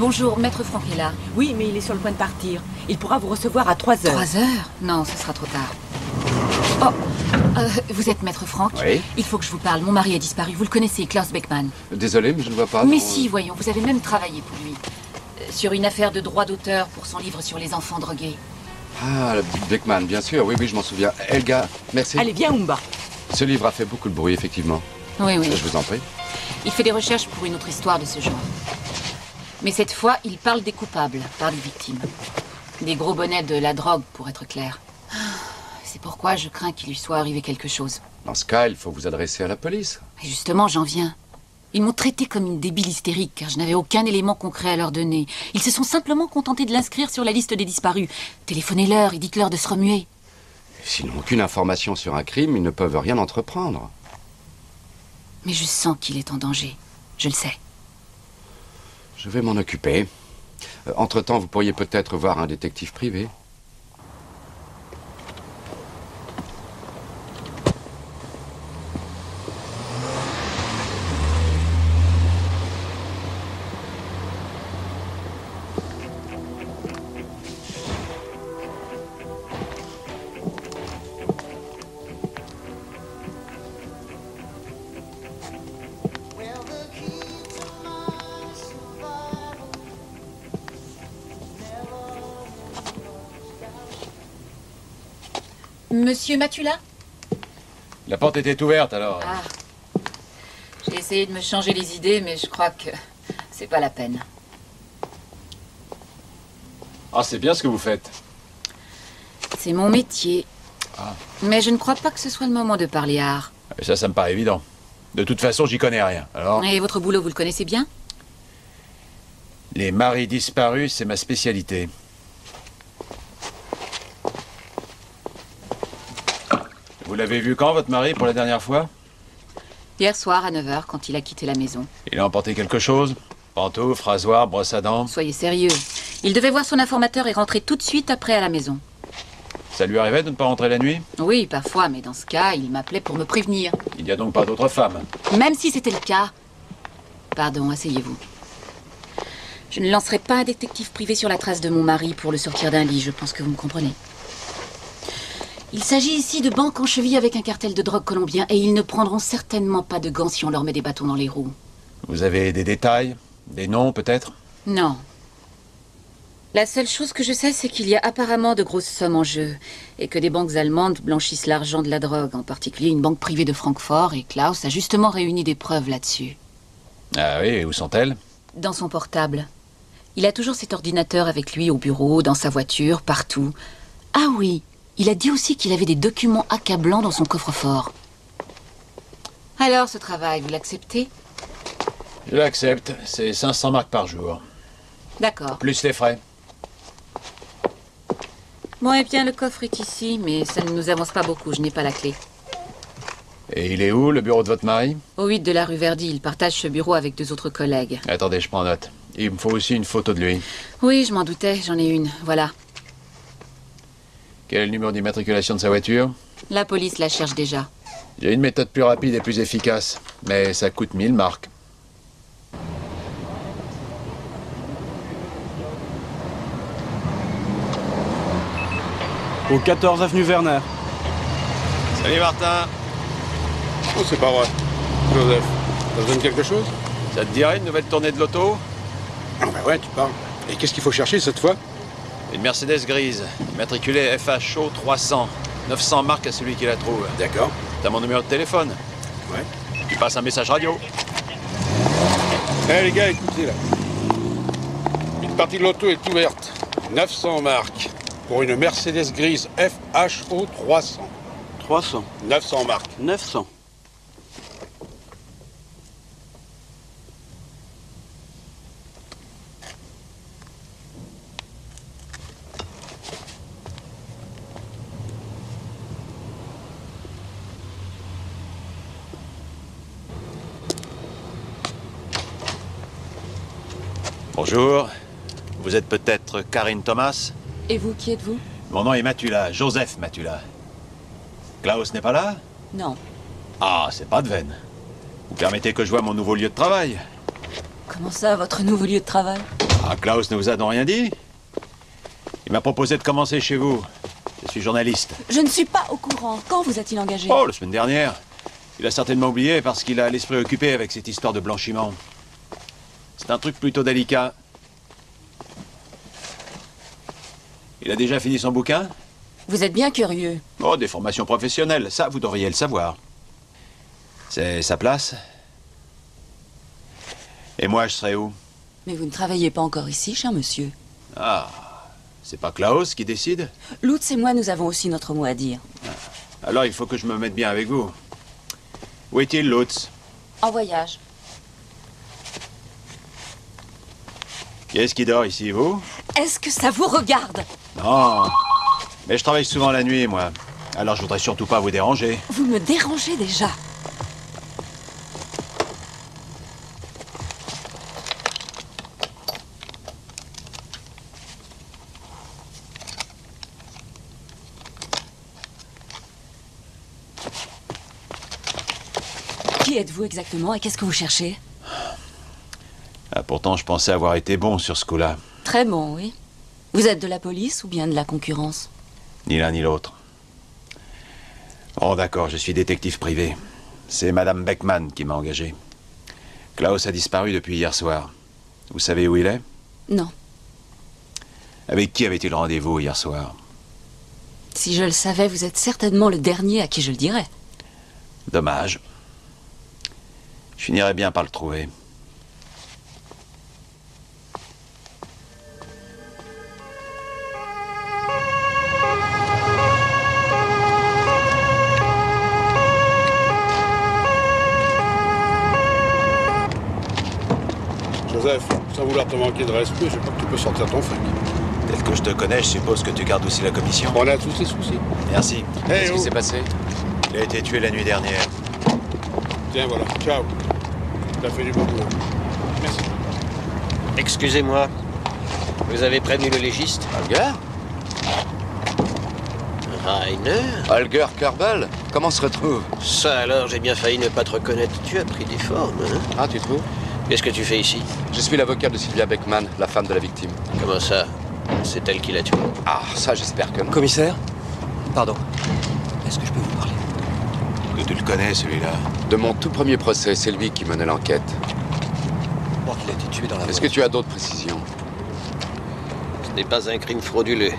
Bonjour, Maître Franck est là. Oui, mais il est sur le point de partir. Il pourra vous recevoir à 3 heures. 3 heures? Non, ce sera trop tard. Oh, vous êtes Maître Franck? Oui. Il faut que je vous parle. Mon mari a disparu. Vous le connaissez, Klaus Beckmann. Désolé, mais je ne vois pas. Mais non. si, voyons, vous avez même travaillé pour lui. Sur une affaire de droit d'auteur pour son livre sur les enfants drogués. Ah, Beckman, bien sûr, oui, je m'en souviens. Elga, merci. Allez, viens, Umba. Ce livre a fait beaucoup de bruit, effectivement. Oui, oui. Je vous en prie. Il fait des recherches pour une autre histoire de ce genre. Mais cette fois, il parle des coupables, pas des victimes. Des gros bonnets de la drogue, pour être clair. C'est pourquoi je crains qu'il lui soit arrivé quelque chose. Dans ce cas, il faut vous adresser à la police. Et justement, j'en viens. Ils m'ont traité comme une débile hystérique, car je n'avais aucun élément concret à leur donner. Ils se sont simplement contentés de l'inscrire sur la liste des disparus. Téléphonez-leur et dites-leur de se remuer. S'ils n'ont aucune information sur un crime, ils ne peuvent rien entreprendre. Mais je sens qu'il est en danger. Je le sais. Je vais m'en occuper. Entre-temps, vous pourriez peut-être voir un détective privé. Monsieur Matula? La porte était ouverte, alors. Ah. J'ai essayé de me changer les idées, mais je crois que c'est pas la peine. Ah, c'est bien ce que vous faites. C'est mon métier. Ah. Mais je ne crois pas que ce soit le moment de parler art. Ça me paraît évident. De toute façon, j'y connais rien. Alors, Et votre boulot, vous le connaissez bien? les maris disparus, c'est ma spécialité. Vous l'avez vu quand, votre mari, pour la dernière fois? Hier soir, à 9 h, quand il a quitté la maison. Il a emporté quelque chose? Pantoufles, rasoir, brosse à dents? Soyez sérieux. Il devait voir son informateur et rentrer tout de suite après à la maison. Ça lui arrivait de ne pas rentrer la nuit? Oui, parfois, mais dans ce cas, il m'appelait pour me prévenir. Il n'y a donc pas d'autres femmes? Même si c'était le cas. Pardon, asseyez-vous. Je ne lancerai pas un détective privé sur la trace de mon mari pour le sortir d'un lit, je pense que vous me comprenez. Il s'agit ici de banques en cheville avec un cartel de drogue colombien et ils ne prendront certainement pas de gants si on leur met des bâtons dans les roues. Vous avez des détails? Des noms, peut-être? Non. La seule chose que je sais, c'est qu'il y a apparemment de grosses sommes en jeu et que des banques allemandes blanchissent l'argent de la drogue, en particulier une banque privée de Francfort, et Klaus a justement réuni des preuves là-dessus. Ah oui, et où sont-elles? Dans son portable. Il a toujours cet ordinateur avec lui au bureau, dans sa voiture, partout. Ah oui, il a dit aussi qu'il avait des documents accablants dans son coffre-fort. Alors, ce travail, vous l'acceptez? Je l'accepte. C'est 500 marks par jour. D'accord. Plus les frais. Bon, eh bien, le coffre est ici, mais ça ne nous avance pas beaucoup, je n'ai pas la clé. Et il est où, le bureau de votre mari? Au 8 de la rue Verdi, il partage ce bureau avec 2 autres collègues. Attendez, je prends note. Il me faut aussi une photo de lui. Oui, je m'en doutais, j'en ai une, voilà. Quel est le numéro d'immatriculation de sa voiture? La police la cherche déjà. J'ai une méthode plus rapide et plus efficace, mais ça coûte 1000 marks. Au 14 avenue Werner. Salut Martin. Oh, c'est pas vrai. Joseph, t'as besoin de quelque chose? Ça te dirait une nouvelle tournée de loto? Ah bah ouais, tu parles. Et qu'est-ce qu'il faut chercher cette fois? Une Mercedes grise, immatriculée FHO 300. 900 marques à celui qui la trouve. D'accord. T'as mon numéro de téléphone? Ouais. Tu passes un message radio. Eh les gars, écoutez là. Une partie de l'auto est ouverte. 900 marques. Pour une Mercedes grise FHO 300. 300. 900 marques. 900. Bonjour. Vous êtes peut-être Karine Thomas? Et vous, qui êtes-vous? Mon nom est Matula, Joseph Matula. Klaus n'est pas là? Non. Ah, c'est pas de veine. Vous permettez que je voie mon nouveau lieu de travail? Comment ça, votre nouveau lieu de travail? Ah, Klaus ne vous a donc rien dit? Il m'a proposé de commencer chez vous. Je suis journaliste. Je ne suis pas au courant. Quand vous a-t-il engagé? Oh, la semaine dernière. Il a certainement oublié parce qu'il a l'esprit occupé avec cette histoire de blanchiment. C'est un truc plutôt délicat. Il a déjà fini son bouquin? Vous êtes bien curieux. Oh, des formations professionnelles, ça, vous devriez le savoir. C'est sa place. Et moi, je serai où? Mais vous ne travaillez pas encore ici, cher monsieur. Ah, c'est pas Klaus qui décide? Lutz et moi, nous avons aussi notre mot à dire. Alors, il faut que je me mette bien avec vous. Où est-il, Lutz? En voyage. Qui est-ce qui dort ici, vous? Est-ce que ça vous regarde? Non. Mais je travaille souvent la nuit, moi. Alors, je voudrais surtout pas vous déranger. Vous me dérangez déjà. Qui êtes-vous exactement et qu'est-ce que vous cherchez? Ah, pourtant, je pensais avoir été bon sur ce coup-là. Très bon, oui. Vous êtes de la police ou bien de la concurrence? Ni l'un ni l'autre. Oh, d'accord, je suis détective privé. C'est Madame Beckman qui m'a engagé. Klaus a disparu depuis hier soir. Vous savez où il est? Non. Avec qui avait-il rendez-vous hier soir? Si je le savais, vous êtes certainement le dernier à qui je le dirais. Dommage. Je finirais bien par le trouver. Joseph, sans vouloir te manquer de respect, je crois que tu peux sortir ton fric. Tel que je te connais, je suppose que tu gardes aussi la commission. On a tous les soucis. Merci. Qu'est-ce qui s'est passé? Il a été tué la nuit dernière. Tiens, voilà. Ciao. T'as fait du bon boulot. Merci. Excusez-moi. Vous avez prévenu le légiste? Holger? Rainer? Holger Kerbel? Comment se retrouve? Ça alors, j'ai bien failli ne pas te reconnaître. Tu as pris des formes, hein? Ah, tu trouves? Qu'est-ce que tu fais ici? Je suis l'avocat de Sylvia Beckman, la femme de la victime. Comment ça? C'est elle qui l'a tué. Ah, ça, j'espère que non. Commissaire? Pardon. Est-ce que je peux vous parler? Que tu le connais, celui-là. De mon tout premier procès, c'est lui qui menait l'enquête. Je crois qu'il a été tué dans la Est-ce que tu as d'autres précisions? Ce n'est pas un crime frauduleux.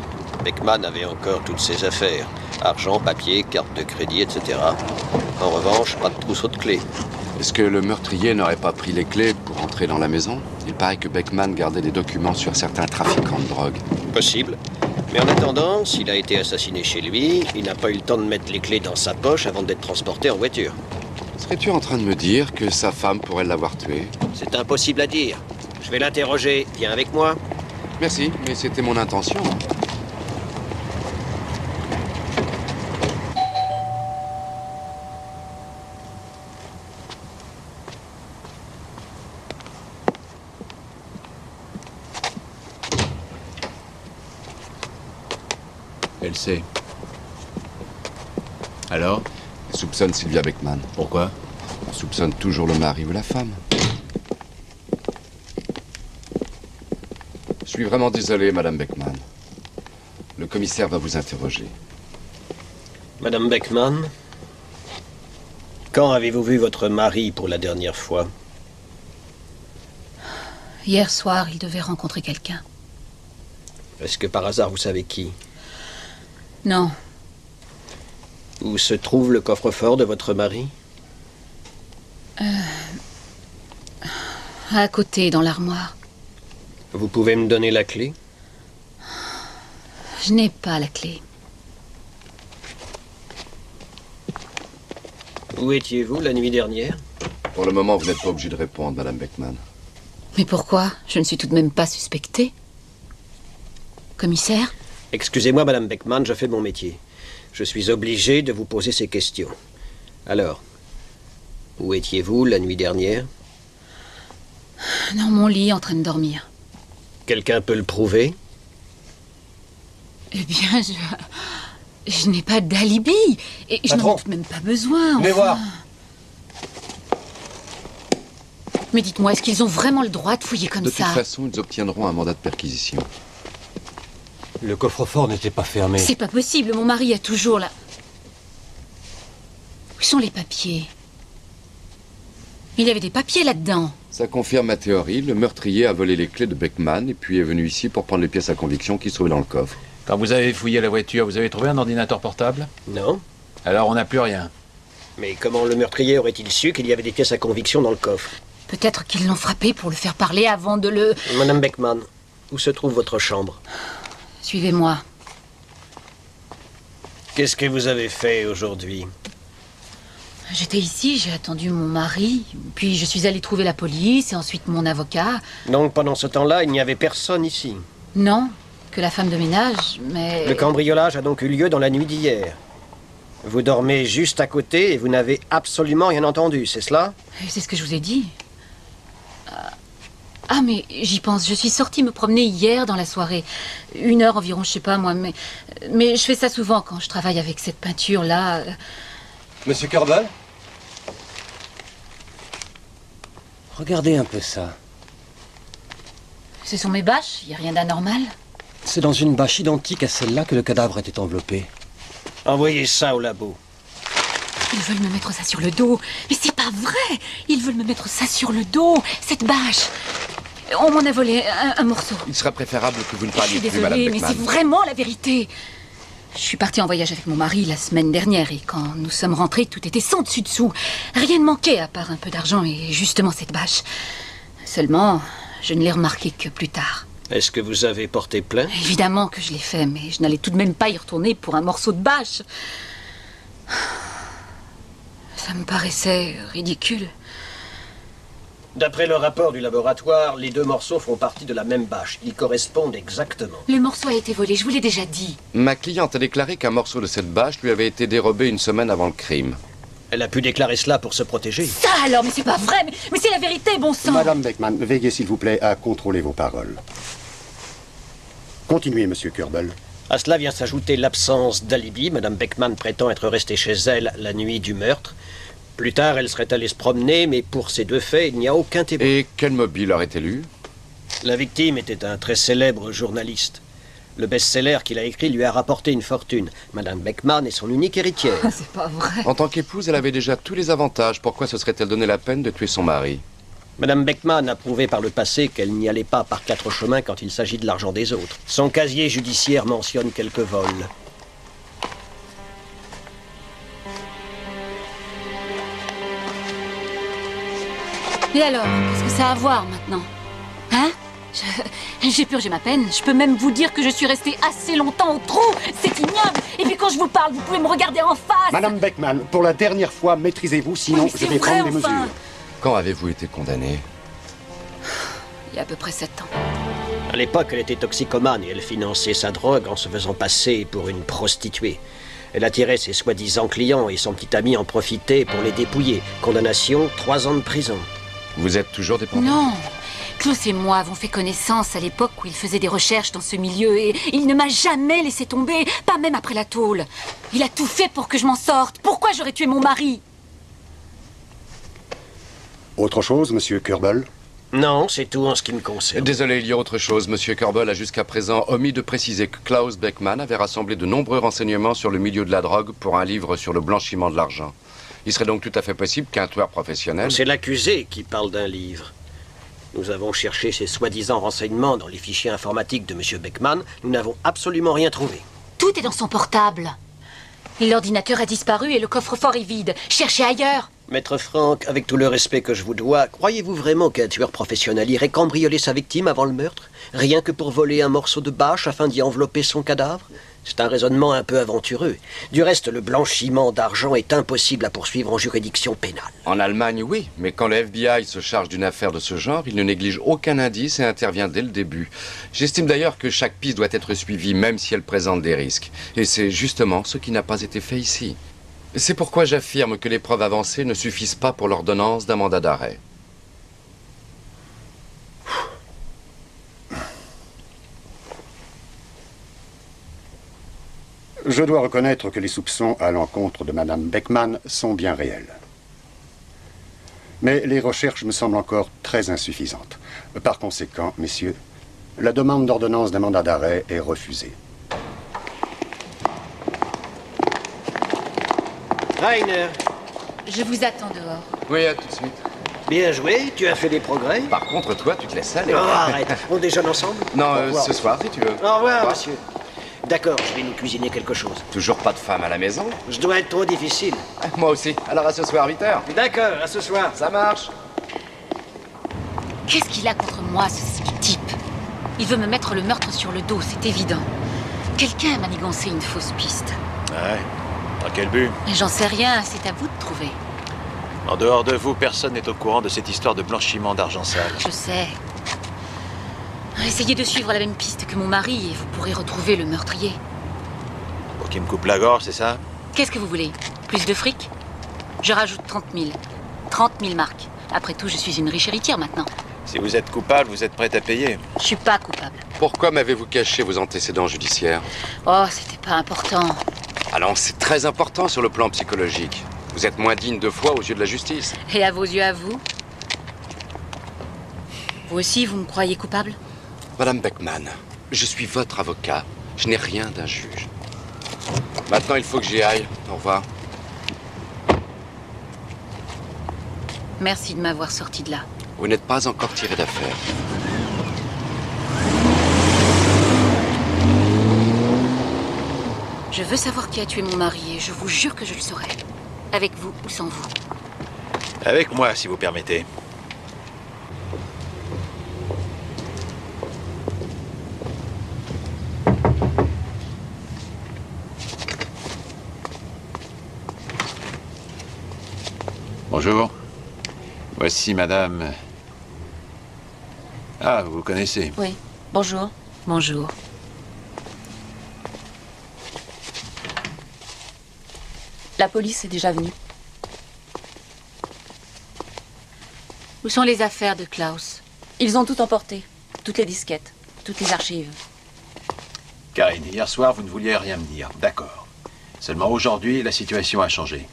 Beckman avait encore toutes ses affaires. Argent, papier, carte de crédit, etc. En revanche, pas de trousseau de clés. Est-ce que le meurtrier n'aurait pas pris les clés pour entrer dans la maison? Il paraît que Beckman gardait des documents sur certains trafiquants de drogue. Possible. Mais en attendant, s'il a été assassiné chez lui, il n'a pas eu le temps de mettre les clés dans sa poche avant d'être transporté en voiture. Serais-tu en train de me dire que sa femme pourrait l'avoir tué? C'est impossible à dire. Je vais l'interroger. Viens avec moi. Merci, mais c'était mon intention. Elle sait. Alors? Elle soupçonne Sylvia Beckman. Pourquoi? Elle soupçonne toujours le mari ou la femme. Je suis vraiment désolé, Madame Beckman. Le commissaire va vous interroger. Madame Beckman, quand avez-vous vu votre mari pour la dernière fois? Hier soir, il devait rencontrer quelqu'un. Est-ce que par hasard vous savez qui? Non, Où se trouve le coffre-fort de votre mari? à côté, dans l'armoire. Vous pouvez me donner la clé? Je n'ai pas la clé. Où étiez-vous la nuit dernière? Pour le moment, vous n'êtes pas obligé de répondre, Madame Beckman. Mais pourquoi? Je ne suis tout de même pas suspectée. Commissaire? Excusez-moi, Madame Beckman, je fais mon métier. Je suis obligé de vous poser ces questions. Alors, où étiez-vous la nuit dernière? Dans mon lit, en train de dormir. Quelqu'un peut le prouver? Eh bien, je n'ai pas d'alibi. Et je n'en ai tout de même pas besoin. Venez enfin. voir. Mais dites-moi, est-ce qu'ils ont vraiment le droit de fouiller comme De ça? toute façon, ils obtiendront un mandat de perquisition. Le coffre-fort n'était pas fermé. C'est pas possible, mon mari a toujours là. Où sont les papiers? Il y avait des papiers là-dedans. Ça confirme ma théorie. Le meurtrier a volé les clés de Beckman et puis est venu ici pour prendre les pièces à conviction qui se trouvaient dans le coffre. Quand vous avez fouillé la voiture, vous avez trouvé un ordinateur portable? Non. Alors on n'a plus rien. Mais comment le meurtrier aurait-il su qu'il y avait des pièces à conviction dans le coffre? Peut-être qu'ils l'ont frappé pour le faire parler avant de le... Madame Beckman, où se trouve votre chambre? Suivez-moi. Qu'est-ce que vous avez fait aujourd'hui? J'étais ici, j'ai attendu mon mari, puis je suis allée trouver la police et ensuite mon avocat. Donc pendant ce temps-là, il n'y avait personne ici? Non, que la femme de ménage, mais... Le cambriolage a donc eu lieu dans la nuit d'hier. Vous dormez juste à côté et vous n'avez absolument rien entendu, c'est cela? C'est ce que je vous ai dit. Ah, mais j'y pense, je suis sortie me promener hier dans la soirée. 1 heure environ, je sais pas moi, mais je fais ça souvent quand je travaille avec cette peinture-là. Monsieur Kerbal? Regardez un peu ça. Ce sont mes bâches, il n'y a rien d'anormal. C'est dans une bâche identique à celle-là que le cadavre était enveloppé. Envoyez ça au labo. Ils veulent me mettre ça sur le dos. Mais c'est pas vrai! Ils veulent me mettre ça sur le dos, cette bâche. On m'en a volé un morceau. Il serait préférable que vous ne Je parliez suis plus, Madame désolée, mais Beckman. c'est vraiment la vérité. Je suis partie en voyage avec mon mari la semaine dernière et quand nous sommes rentrés, tout était sans dessus-dessous. Rien ne manquait à part un peu d'argent et justement cette bâche. Seulement, je ne l'ai remarqué que plus tard. Est-ce que vous avez porté plainte? Évidemment que je l'ai fait, mais je n'allais tout de même pas y retourner pour un morceau de bâche. Ça me paraissait ridicule. D'après le rapport du laboratoire, les 2 morceaux font partie de la même bâche. Ils correspondent exactement. Le morceau a été volé, je vous l'ai déjà dit. Ma cliente a déclaré qu'un morceau de cette bâche lui avait été dérobé 1 semaine avant le crime. Elle a pu déclarer cela pour se protéger. Ça alors, mais c'est pas vrai, mais c'est la vérité, bon sang. Madame Beckman, veillez s'il vous plaît à contrôler vos paroles. Continuez, monsieur Kerbal. À cela vient s'ajouter l'absence d'alibi. Madame Beckman prétend être restée chez elle la nuit du meurtre. Plus tard, elle serait allée se promener, mais pour ces 2 faits, il n'y a aucun témoin. Et quel mobile aurait-elle eu? La victime était un très célèbre journaliste. Le best-seller qu'il a écrit lui a rapporté une fortune. Madame Beckman est son unique héritière. C'est pas vrai. En tant qu'épouse, elle avait déjà tous les avantages. Pourquoi se serait-elle donné la peine de tuer son mari? Madame Beckman a prouvé par le passé qu'elle n'y allait pas par 4 chemins quand il s'agit de l'argent des autres. Son casier judiciaire mentionne quelques vols. Et alors, qu'est-ce que ça a à voir maintenant? Hein? J'ai purgé ma peine. Je peux même vous dire que je suis restée assez longtemps au trou. C'est ignoble. Et puis quand je vous parle, vous pouvez me regarder en face. Madame Beckman, pour la dernière fois, maîtrisez-vous, sinon Oui, mais je c'est vais vrai, prendre des enfin. mesures. Quand avez-vous été condamné? Il y a à peu près 7 ans. À l'époque, elle était toxicomane et elle finançait sa drogue en se faisant passer pour une prostituée. Elle attirait ses soi-disant clients et son petit ami en profitait pour les dépouiller. Condamnation, 3 ans de prison. Vous êtes toujours dépendant? Non. Klaus et moi avons fait connaissance à l'époque où il faisait des recherches dans ce milieu et il ne m'a jamais laissé tomber, pas même après la tôle. Il a tout fait pour que je m'en sorte. Pourquoi j'aurais tué mon mari? Autre chose, monsieur Kerbal? Non, c'est tout en ce qui me concerne. Désolé, il y a autre chose. Monsieur Kerbal a jusqu'à présent omis de préciser que Klaus Beckman avait rassemblé de nombreux renseignements sur le milieu de la drogue pour un livre sur le blanchiment de l'argent. Il serait donc tout à fait possible qu'un tueur professionnel... C'est l'accusé qui parle d'un livre. Nous avons cherché ces soi-disant renseignements dans les fichiers informatiques de M. Beckman. Nous n'avons absolument rien trouvé. Tout est dans son portable. L'ordinateur a disparu et le coffre-fort est vide. Cherchez ailleurs. Maître Franck, avec tout le respect que je vous dois, croyez-vous vraiment qu'un tueur professionnel irait cambrioler sa victime avant le meurtre? Rien que pour voler un morceau de bâche afin d'y envelopper son cadavre? C'est un raisonnement un peu aventureux. Du reste, le blanchiment d'argent est impossible à poursuivre en juridiction pénale. En Allemagne, oui, mais quand le FBI se charge d'une affaire de ce genre, il ne néglige aucun indice et intervient dès le début. J'estime d'ailleurs que chaque piste doit être suivie, même si elle présente des risques. Et c'est justement ce qui n'a pas été fait ici. C'est pourquoi j'affirme que les preuves avancées ne suffisent pas pour l'ordonnance d'un mandat d'arrêt. Je dois reconnaître que les soupçons à l'encontre de Madame Beckman sont bien réels. Mais les recherches me semblent encore très insuffisantes. Par conséquent, messieurs, la demande d'ordonnance d'un mandat d'arrêt est refusée. Rainer, Je vous attends dehors. Oui, à tout de suite. bien joué, tu as fait des progrès. Par contre, toi, tu te laisses aller. Oh, arrête, on déjeune ensemble? Non, Au revoir, ce monsieur. soir, si tu veux. Au revoir, monsieur. D'accord, je vais nous cuisiner quelque chose. Toujours pas de femme à la maison? Je dois être trop difficile. Moi aussi. Alors à ce soir, 8h. D'accord, à ce soir. Ça marche. Qu'est-ce qu'il a contre moi, ce type? Il veut me mettre le meurtre sur le dos, c'est évident. Quelqu'un a manigancé une fausse piste. Ouais. Dans quel but? Et j'en sais rien, c'est à vous de trouver. En dehors de vous, personne n'est au courant de cette histoire de blanchiment d'argent sale. Je sais. Essayez de suivre la même piste que mon mari et vous pourrez retrouver le meurtrier. Pour qu'il me coupe la gorge, c'est ça? Qu'est-ce que vous voulez? Plus de fric? Je rajoute 30 000. 30 000 marques. Après tout, je suis une riche héritière maintenant. Si vous êtes coupable, vous êtes prête à payer. Je suis pas coupable. Pourquoi m'avez-vous caché vos antécédents judiciaires? Oh, c'était pas important. Ah non, c'est très important sur le plan psychologique. Vous êtes moins digne de foi aux yeux de la justice. Et à vos yeux, à vous? Vous aussi, vous me croyez coupable? Madame Beckman, je suis votre avocat. Je n'ai rien d'un juge. Maintenant, il faut que j'y aille. Au revoir. Merci de m'avoir sorti de là. Vous n'êtes pas encore tiré d'affaire. Je veux savoir qui a tué mon mari et je vous jure que je le saurai. Avec vous ou sans vous. Avec moi, si vous permettez. Bonjour. Voici madame... Ah, vous le connaissez. Oui. Bonjour. Bonjour. La police est déjà venue. Où sont les affaires de Klaus? Ils ont tout emporté. Toutes les disquettes, toutes les archives. Karine, hier soir, vous ne vouliez rien me dire. D'accord. Seulement aujourd'hui, la situation a changé.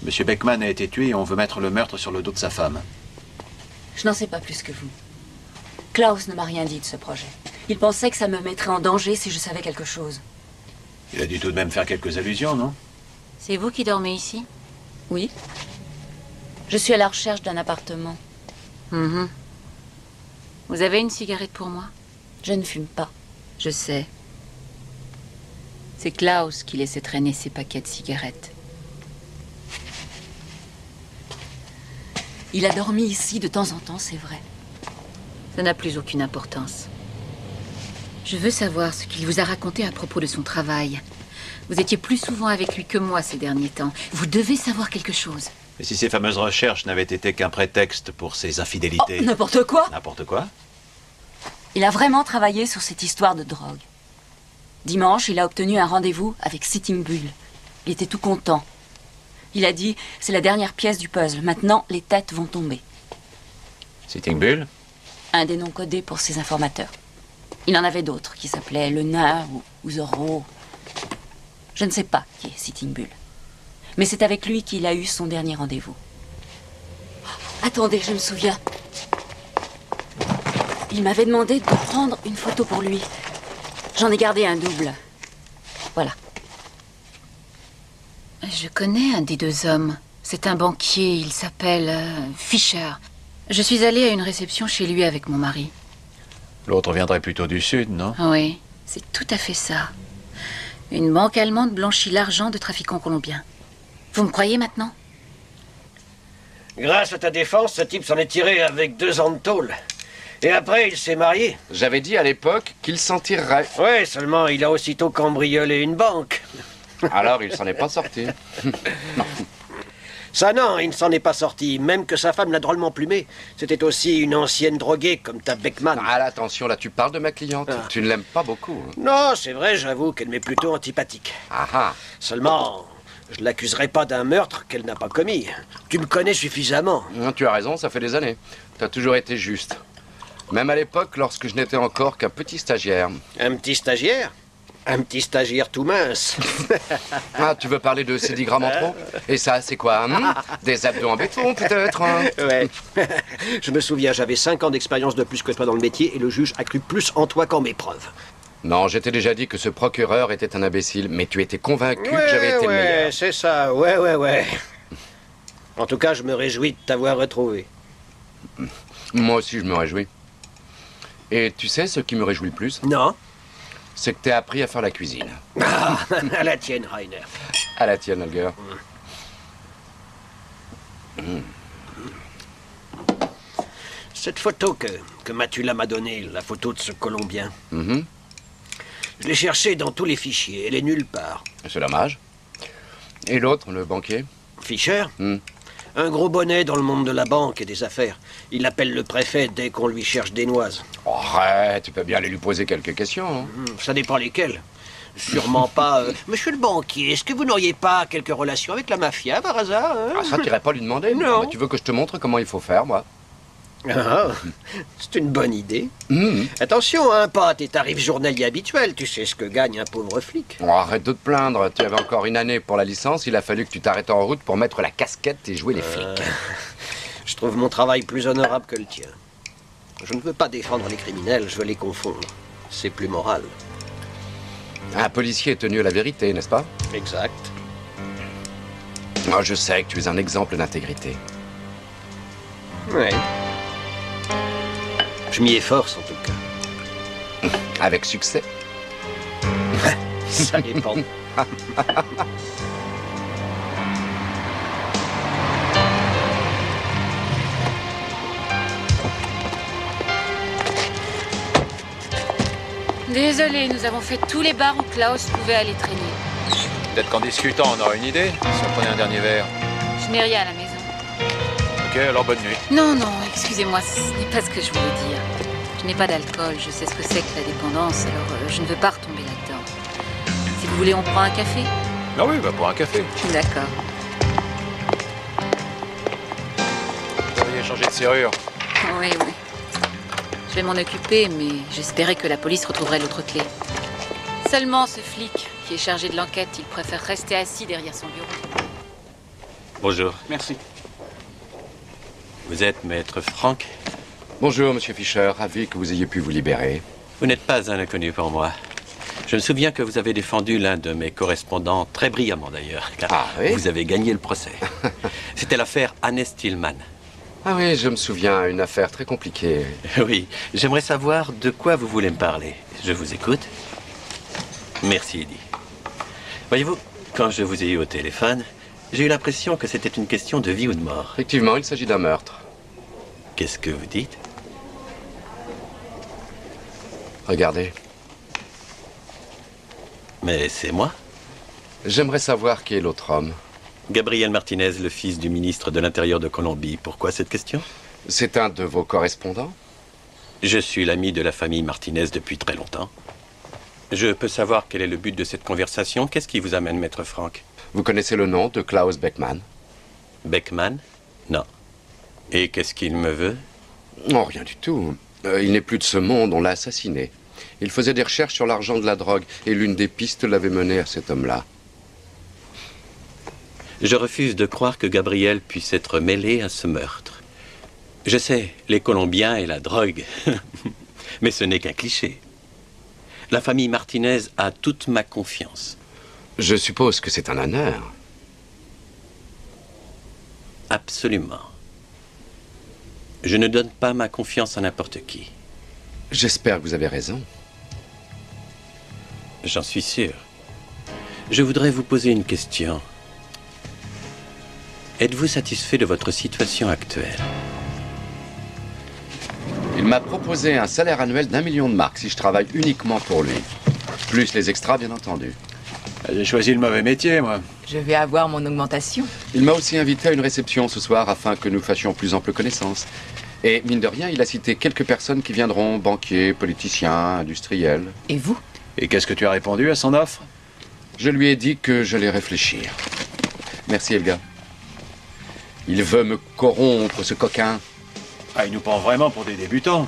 Monsieur Beckman a été tué et on veut mettre le meurtre sur le dos de sa femme. Je n'en sais pas plus que vous. Klaus ne m'a rien dit de ce projet. Il pensait que ça me mettrait en danger si je savais quelque chose. Il a dû tout de même faire quelques allusions, non? C'est vous qui dormez ici? Oui. Je suis à la recherche d'un appartement. Mhm. Vous avez une cigarette pour moi? Je ne fume pas. Je sais. C'est Klaus qui laissait traîner ses paquets de cigarettes. Il a dormi ici de temps en temps, c'est vrai. Ça n'a plus aucune importance. Je veux savoir ce qu'il vous a raconté à propos de son travail. Vous étiez plus souvent avec lui que moi ces derniers temps. Vous devez savoir quelque chose. Et si ces fameuses recherches n'avaient été qu'un prétexte pour ses infidélités? Oh, n'importe quoi! N'importe quoi? Il a vraiment travaillé sur cette histoire de drogue. Dimanche, il a obtenu un rendez-vous avec Sitting Bull. Il était tout content. Il a dit, c'est la dernière pièce du puzzle. Maintenant, les têtes vont tomber. Sitting Bull? Un des noms codés pour ses informateurs. Il en avait d'autres qui s'appelaient Le Nain ou Zorro. Je ne sais pas qui est Sitting Bull. Mais c'est avec lui qu'il a eu son dernier rendez-vous. Attendez, je me souviens. Il m'avait demandé de prendre une photo pour lui. J'en ai gardé un double. Voilà. Je connais un des deux hommes. C'est un banquier, il s'appelle Fischer. Je suis allée à une réception chez lui avec mon mari. L'autre viendrait plutôt du sud, non? Oui, c'est tout à fait ça. Une banque allemande blanchit l'argent de trafiquants colombiens. Vous me croyez maintenant? Grâce à ta défense, ce type s'en est tiré avec 2 ans de tôle. Et après, il s'est marié. J'avais dit à l'époque qu'il s'en tirerait. Ouais, seulement il a aussitôt cambriolé une banque. Alors, il s'en est pas sorti. Ça non, il ne s'en est pas sorti, même que sa femme l'a drôlement plumé. C'était aussi une ancienne droguée comme ta Beckman. Ah, là, attention, là, tu parles de ma cliente. Ah. Tu ne l'aimes pas beaucoup. Hein. Non, c'est vrai, j'avoue qu'elle m'est plutôt antipathique. Ah ah. Seulement, je l'accuserai pas d'un meurtre qu'elle n'a pas commis. Tu me connais suffisamment. Non, tu as raison, ça fait des années. Tu as toujours été juste. Même à l'époque, lorsque je n'étais encore qu'un petit stagiaire. Un petit stagiaire? Un petit stagiaire tout mince. Ah, tu veux parler de ces 10 grammes en trop? Et ça, c'est quoi, des abdos en béton, peut-être, hein? Ouais. Je me souviens, j'avais 5 ans d'expérience de plus que toi dans le métier et le juge a cru plus en toi qu'en mes preuves. Non, je t'ai déjà dit que ce procureur était un imbécile, mais tu étais convaincu que j'avais été le meilleur. Ouais, c'est ça, ouais. En tout cas, je me réjouis de t'avoir retrouvé. Moi aussi, je me réjouis. Et tu sais ce qui me réjouit le plus? Non. C'est que t'aies appris à faire la cuisine. Ah, à la tienne, Rainer. À la tienne, Holger. Cette photo que Mathula m'a donnée, la photo de ce Colombien, je l'ai cherchée dans tous les fichiers, elle est nulle part. C'est dommage. Et l'autre, le banquier? Fischer? Un gros bonnet dans le monde de la banque et des affaires. Il appelle le préfet dès qu'on lui cherche des noises. Arrête, tu peux bien aller lui poser quelques questions. Hein. Ça dépend lesquelles. Sûrement pas... Monsieur le banquier, est-ce que vous n'auriez pas quelques relations avec la mafia, par hasard, hein? Ah, ça, t'irais pas lui demander? Non. Mais tu veux que je te montre comment il faut faire, moi? Ah, c'est une bonne idée. Attention, hein, pas à tes tarifs journaliers habituels. Tu sais ce que gagne un pauvre flic. Oh, arrête de te plaindre. Tu avais encore une année pour la licence. Il a fallu que tu t'arrêtes en route pour mettre la casquette et jouer les flics. Je trouve mon travail plus honorable que le tien. Je ne veux pas défendre les criminels, je veux les confondre. C'est plus moral. Un policier est tenu à la vérité, n'est-ce pas? Exact. Moi, je sais que tu es un exemple d'intégrité. Ouais. Je m'y efforce, en tout cas. Avec succès? Ça dépend. Désolé, nous avons fait tous les bars où Klaus pouvait aller traîner. Peut-être qu'en discutant, on aura une idée, si on prenait un dernier verre. Je n'ai rien à la maison. Ok, alors bonne nuit. Non, excusez-moi, ce n'est pas ce que je voulais dire. Je n'ai pas d'alcool, je sais ce que c'est que la dépendance, alors je ne veux pas retomber là-dedans. Si vous voulez, on prend un café? Ah oui, pour un café. D'accord. Vous devriez changer de serrure. Oui. Je vais m'en occuper, mais j'espérais que la police retrouverait l'autre clé. Seulement ce flic qui est chargé de l'enquête, il préfère rester assis derrière son bureau. Bonjour. Merci. Vous êtes maître Franck? Bonjour, monsieur Fischer. Ravi que vous ayez pu vous libérer. Vous n'êtes pas un inconnu pour moi. Je me souviens que vous avez défendu l'un de mes correspondants, très brillamment d'ailleurs, car vous avez gagné le procès. C'était l'affaire Hannes Tillman. Ah oui, je me souviens, une affaire très compliquée. Oui, j'aimerais savoir de quoi vous voulez me parler. Je vous écoute. Merci, Eddie. Voyez-vous, quand je vous ai eu au téléphone, j'ai eu l'impression que c'était une question de vie ou de mort. Effectivement, il s'agit d'un meurtre. Qu'est-ce que vous dites? Regardez. Mais c'est moi? J'aimerais savoir qui est l'autre homme. Gabriel Martinez, le fils du ministre de l'Intérieur de Colombie. Pourquoi cette question? C'est un de vos correspondants? Je suis l'ami de la famille Martinez depuis très longtemps. Je peux savoir quel est le but de cette conversation? Qu'est-ce qui vous amène, maître Franck? Vous connaissez le nom de Klaus Beckman? Beckman? Non. Et qu'est-ce qu'il me veut? Non, rien du tout. Il n'est plus de ce monde, on l'a assassiné. Il faisait des recherches sur l'argent de la drogue, et l'une des pistes l'avait mené à cet homme-là. Je refuse de croire que Gabriel puisse être mêlé à ce meurtre. Je sais, les Colombiens et la drogue. Mais ce n'est qu'un cliché. La famille Martinez a toute ma confiance. Je suppose que c'est un honneur. Absolument. Je ne donne pas ma confiance à n'importe qui. J'espère que vous avez raison. J'en suis sûr. Je voudrais vous poser une question. Êtes-vous satisfait de votre situation actuelle? Il m'a proposé un salaire annuel d'1 million de marks si je travaille uniquement pour lui. Plus les extras, bien entendu. J'ai choisi le mauvais métier, moi. Je vais avoir mon augmentation. Il m'a aussi invité à une réception ce soir afin que nous fassions plus ample connaissance. Et mine de rien, il a cité quelques personnes qui viendront, banquiers, politiciens, industriels. Et vous? Et qu'est-ce que tu as répondu à son offre? Je lui ai dit que j'allais réfléchir. Merci, Helga. Il veut me corrompre, ce coquin. Ah, il nous prend vraiment pour des débutants.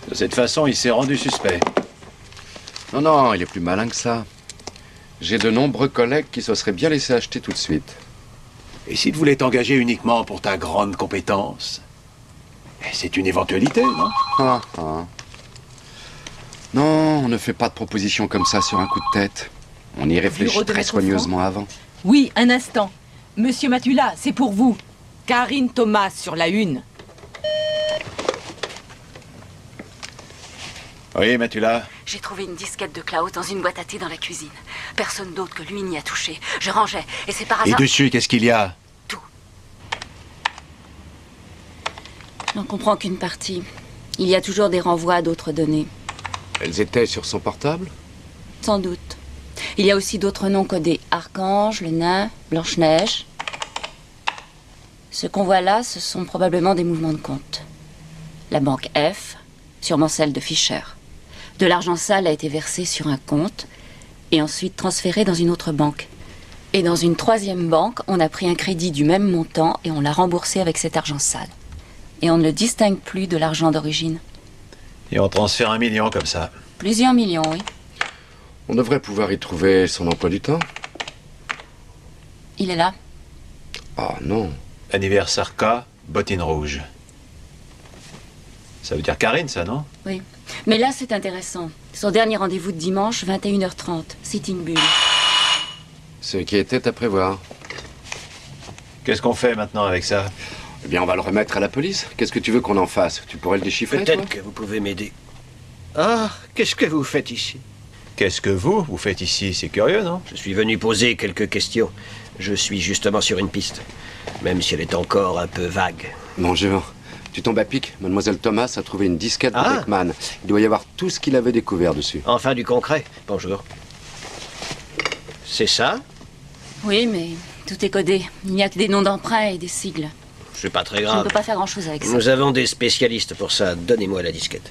De cette façon, il s'est rendu suspect. Non, non, il est plus malin que ça. J'ai de nombreux collègues qui se seraient bien laissés acheter tout de suite. Et s'il voulait t'engager uniquement pour ta grande compétence? C'est une éventualité, non? Ah, ah. Non, on ne fait pas de propositions comme ça sur un coup de tête. On y réfléchit très soigneusement avant. Oui, un instant. Monsieur Matula, c'est pour vous. Karine Thomas sur la une. Oui, Matula. J'ai trouvé une disquette de Klaus dans une boîte à thé dans la cuisine. Personne d'autre que lui n'y a touché. Je rangeais, et c'est par hasard... Et dessus, qu'est-ce qu'il y a? Tout. Je n'en comprends qu'une partie. Il y a toujours des renvois à d'autres données. Elles étaient sur son portable? Sans doute. Il y a aussi d'autres noms codés. Archange, le nain, Blanche-Neige. Ce qu'on voit là, ce sont probablement des mouvements de compte. La banque F, sûrement celle de Fischer. De l'argent sale a été versé sur un compte et ensuite transféré dans une autre banque. Et dans une troisième banque, on a pris un crédit du même montant et on l'a remboursé avec cet argent sale. Et on ne le distingue plus de l'argent d'origine. Et on transfère 1 million comme ça. Plusieurs millions, oui. On devrait pouvoir y trouver son emploi du temps. Il est là. Ah non. Anniversaire K, bottine rouge. Ça veut dire Karine, ça, non? Oui. Mais là, c'est intéressant. Son dernier rendez-vous de dimanche, 21h30, Sitting Bull. Ce qui était à prévoir. Qu'est-ce qu'on fait maintenant avec ça? Eh bien, on va le remettre à la police. Qu'est-ce que tu veux qu'on en fasse? Tu pourrais le déchiffrer, Peut-être toi? que vous pouvez m'aider. Ah, qu'est-ce que vous faites ici? Qu'est-ce que vous faites ici? C'est curieux, non? Je suis venu poser quelques questions. Je suis justement sur une piste, même si elle est encore un peu vague. Bonjour. Tu tombes à pic. Mademoiselle Thomas a trouvé une disquette de Ah. Beckman. Il doit y avoir tout ce qu'il avait découvert dessus. Enfin du concret. Bonjour. C'est ça? Oui, mais tout est codé. Il n'y a que des noms d'emprunt et des sigles. C'est pas très Je ne grave. peux pas faire grand-chose avec ça. Nous avons des spécialistes pour ça. Donnez-moi la disquette.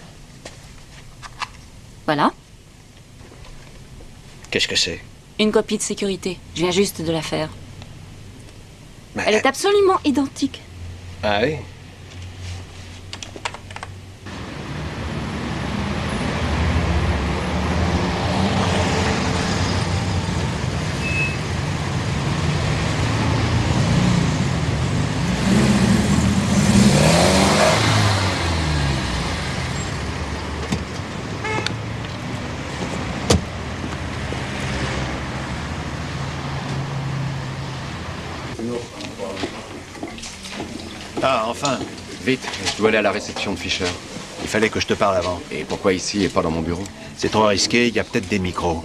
Voilà. Qu'est-ce que c'est? Une copie de sécurité. Je viens juste de la faire. Elle est absolument identique. Ah oui? Ah, enfin. Vite, je dois aller à la réception de Fischer. Il fallait que je te parle avant. Et pourquoi ici et pas dans mon bureau? C'est trop risqué, il y a peut-être des micros.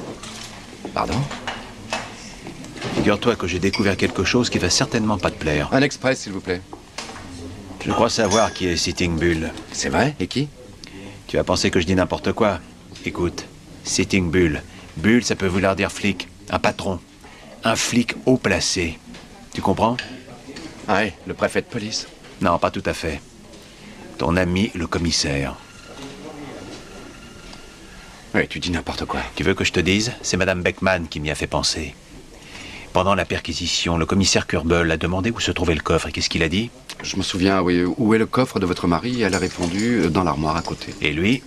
Pardon? Figure-toi que j'ai découvert quelque chose qui va certainement pas te plaire. Un express, s'il vous plaît. Je crois savoir qui est Sitting Bull. C'est vrai? Et qui? Tu as pensé que je dis n'importe quoi? Écoute, Sitting Bull. Bull, ça peut vouloir dire flic, un patron. Un flic haut placé. Tu comprends? Ah oui, le préfet de police. Non, pas tout à fait. Ton ami, le commissaire. Oui, tu dis n'importe quoi. Tu veux que je te dise? C'est Madame Beckman qui m'y a fait penser. Pendant la perquisition, le commissaire Kurbel a demandé où se trouvait le coffre et qu'est-ce qu'il a dit? Je me souviens, oui. Où est le coffre de votre mari? Elle a répondu dans l'armoire à côté. Et lui?